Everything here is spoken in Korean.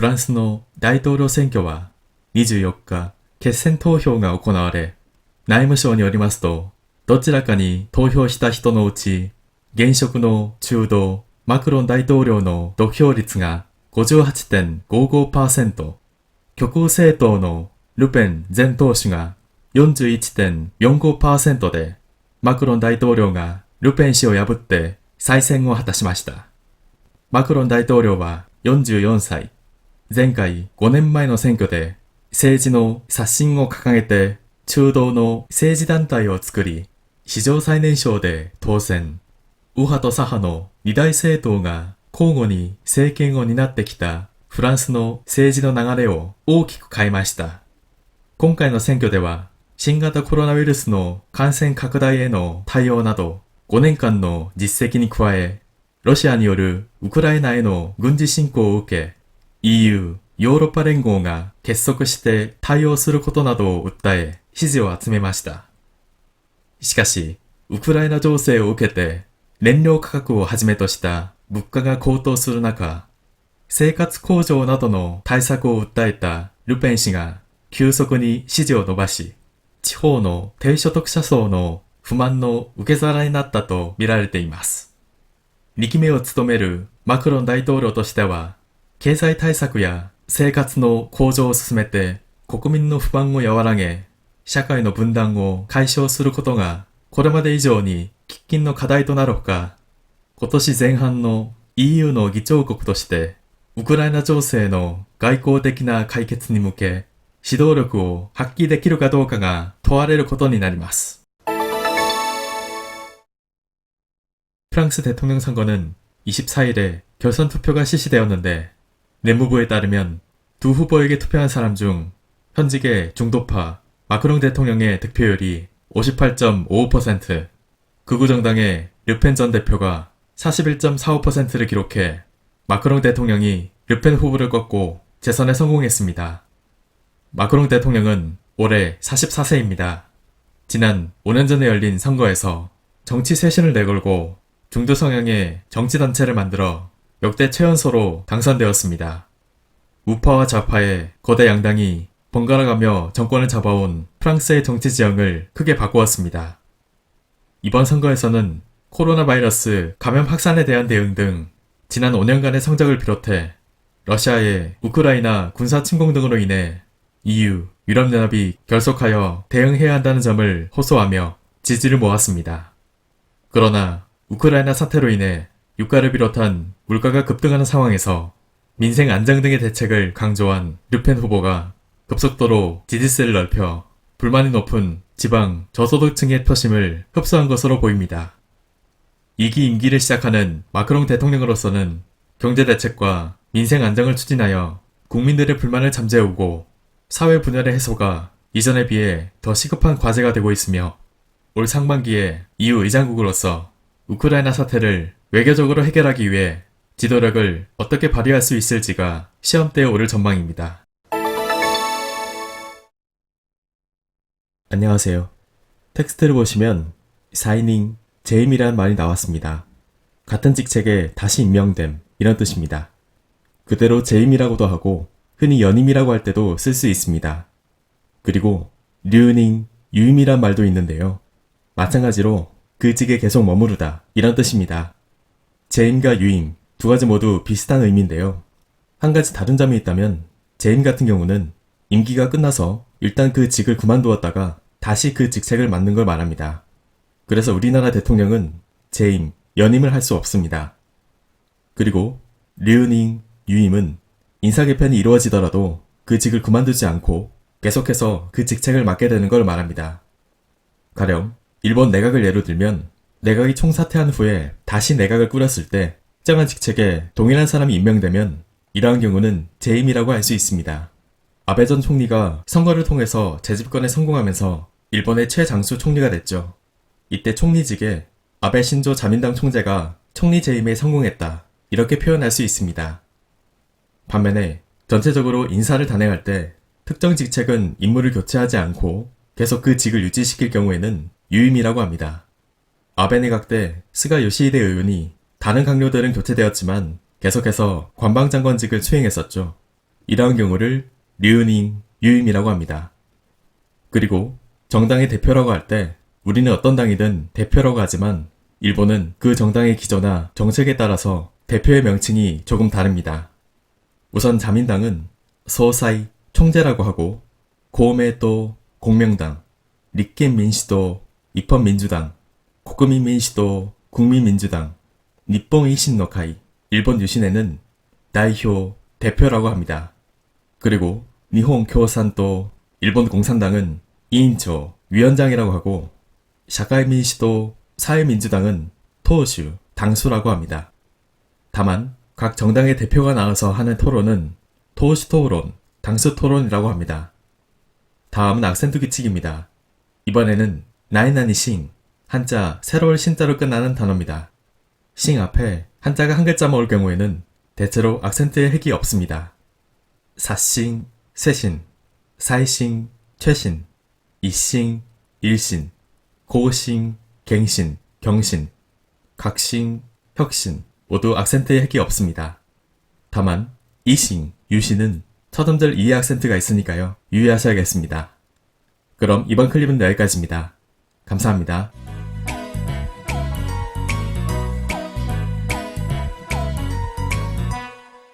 フランスの大統領選挙は24日、決選投票が行われ、内務省によりますと、どちらかに投票した人のうち、現職の中道マクロン大統領の得票率が 58.55%、極右政党のルペン前党首が 41.45% で、マクロン大統領がルペン氏を破って再選を果たしました。マクロン大統領は44歳、前回5年前の選挙で政治の刷新を掲げて中道の政治団体を作り、史上最年少で当選。右派と左派の二大政党が交互に政権を担ってきたフランスの政治の流れを大きく変えました。今回の選挙では新型コロナウイルスの感染拡大への対応など5年間の実績に加え、ロシアによるウクライナへの軍事侵攻を受け、EU、ヨーロッパ連合が結束して対応することなどを訴え、支持を集めました。しかし、ウクライナ情勢を受けて、燃料価格をはじめとした物価が高騰する中、生活向上などの対策を訴えたルペン氏が急速に支持を伸ばし、地方の低所得者層の不満の受け皿になったと見られています。2期目を務めるマクロン大統領としては、経済対策や生活の向上を進めて国民の不満を和らげ、社会の分断を解消することがこれまで以上に喫緊の課題となるほか、今年前半の EU の議長国としてウクライナ情勢の外交的な解決に向け指導力を発揮できるかどうかが問われることになります。프랑스 대통령 선거는 24일에 결선 투표가 실시되었는데 내무부에 따르면 두 후보에게 투표한 사람 중 현직의 중도파 마크롱 대통령의 득표율이 58.55%, 극우 정당의 르펜 전 대표가 41.45%를 기록해 마크롱 대통령이 르펜 후보를 꺾고 재선에 성공했습니다. 마크롱 대통령은 올해 44세입니다. 지난 5년 전에 열린 선거에서 정치 쇄신을 내걸고 중도 성향의 정치단체를 만들어 역대 최연소로 당선되었습니다. 우파와 좌파의 거대 양당이 번갈아가며 정권을 잡아온 프랑스의 정치 지형을 크게 바꾸었습니다. 이번 선거에서는 코로나 바이러스 감염 확산에 대한 대응 등 지난 5년간의 성적을 비롯해 러시아의 우크라이나 군사 침공 등으로 인해 EU, 유럽연합이 결속하여 대응해야 한다는 점을 호소하며 지지를 모았습니다. 그러나 우크라이나 사태로 인해 유가를 비롯한 물가가 급등하는 상황에서 민생 안정 등의 대책을 강조한 르펜 후보가 급속도로 지지세를 넓혀 불만이 높은 지방 저소득층의 표심을 흡수한 것으로 보입니다. 2기 임기를 시작하는 마크롱 대통령으로서는 경제대책과 민생 안정을 추진하여 국민들의 불만을 잠재우고 사회 분열의 해소가 이전에 비해 더 시급한 과제가 되고 있으며 올 상반기에 EU 의장국으로서 우크라이나 사태를 외교적으로 해결하기 위해 지도력을 어떻게 발휘할 수 있을지가 시험대에 오를 전망입니다. 안녕하세요. 텍스트를 보시면 사이닝, 재임이라는 말이 나왔습니다. 같은 직책에 다시 임명됨 이런 뜻입니다. 그대로 재임이라고도 하고 흔히 연임이라고 할 때도 쓸 수 있습니다. 그리고 류닝, 유임이란 말도 있는데요. 마찬가지로 그 직에 계속 머무르다 이런 뜻입니다. 재임과 유임 두 가지 모두 비슷한 의미인데요. 한 가지 다른 점이 있다면 재임 같은 경우는 임기가 끝나서 일단 그 직을 그만두었다가 다시 그 직책을 맡는 걸 말합니다. 그래서 우리나라 대통령은 재임, 연임을 할 수 없습니다. 그리고 류닝, 유임은 인사 개편이 이루어지더라도 그 직을 그만두지 않고 계속해서 그 직책을 맡게 되는 걸 말합니다. 가령 일본 내각을 예로 들면 내각이 총사퇴한 후에 다시 내각을 꾸렸을 때 특정한 직책에 동일한 사람이 임명되면 이러한 경우는 재임이라고 할 수 있습니다. 아베 전 총리가 선거를 통해서 재집권에 성공하면서 일본의 최장수 총리가 됐죠. 이때 총리직에 아베 신조 자민당 총재가 총리 재임에 성공했다 이렇게 표현할 수 있습니다. 반면에 전체적으로 인사를 단행할 때 특정 직책은 인물을 교체하지 않고 계속 그 직을 유지시킬 경우에는 유임이라고 합니다. 아베 내각 때 스가 요시히데 의원이 다른 강료들은 교체되었지만 계속해서 관방장관직을 수행했었죠. 이러한 경우를 류닝, 유임이라고 합니다. 그리고 정당의 대표라고 할 때 우리는 어떤 당이든 대표라고 하지만 일본은 그 정당의 기조나 정책에 따라서 대표의 명칭이 조금 다릅니다. 우선 자민당은 소사이, 총재라고 하고 고메도, 공명당,立憲民主党, 입헌민주당,国民民主党, 국민민주당, 니뽕이신노카이, 일본 유신에는 다이효, 대표라고 합니다. 그리고 니혼共産党, 일본 공산당은 이인초, 위원장이라고 하고 샤카이민시도, 사회민주당은 토슈, 당수라고 합니다. 다만 각 정당의 대표가 나와서 하는 토론은 토슈토론, 당수토론이라고 합니다. 다음은 악센트 규칙입니다. 이번에는 나이나니싱, 한자 세로를 신자로 끝나는 단어입니다. 싱 앞에 한자가 한 글자 모을 경우에는 대체로 악센트의 획이 없습니다. 사싱, 세신, 사이싱, 최신, 이싱, 일신, 고신, 갱신, 경신, 각신, 혁신 모두 악센트의 획이 없습니다. 다만 이싱, 유신은 첫 음절 이해 악센트가 있으니까요. 유의하셔야겠습니다. 그럼 이번 클립은 여기까지입니다. 감사합니다.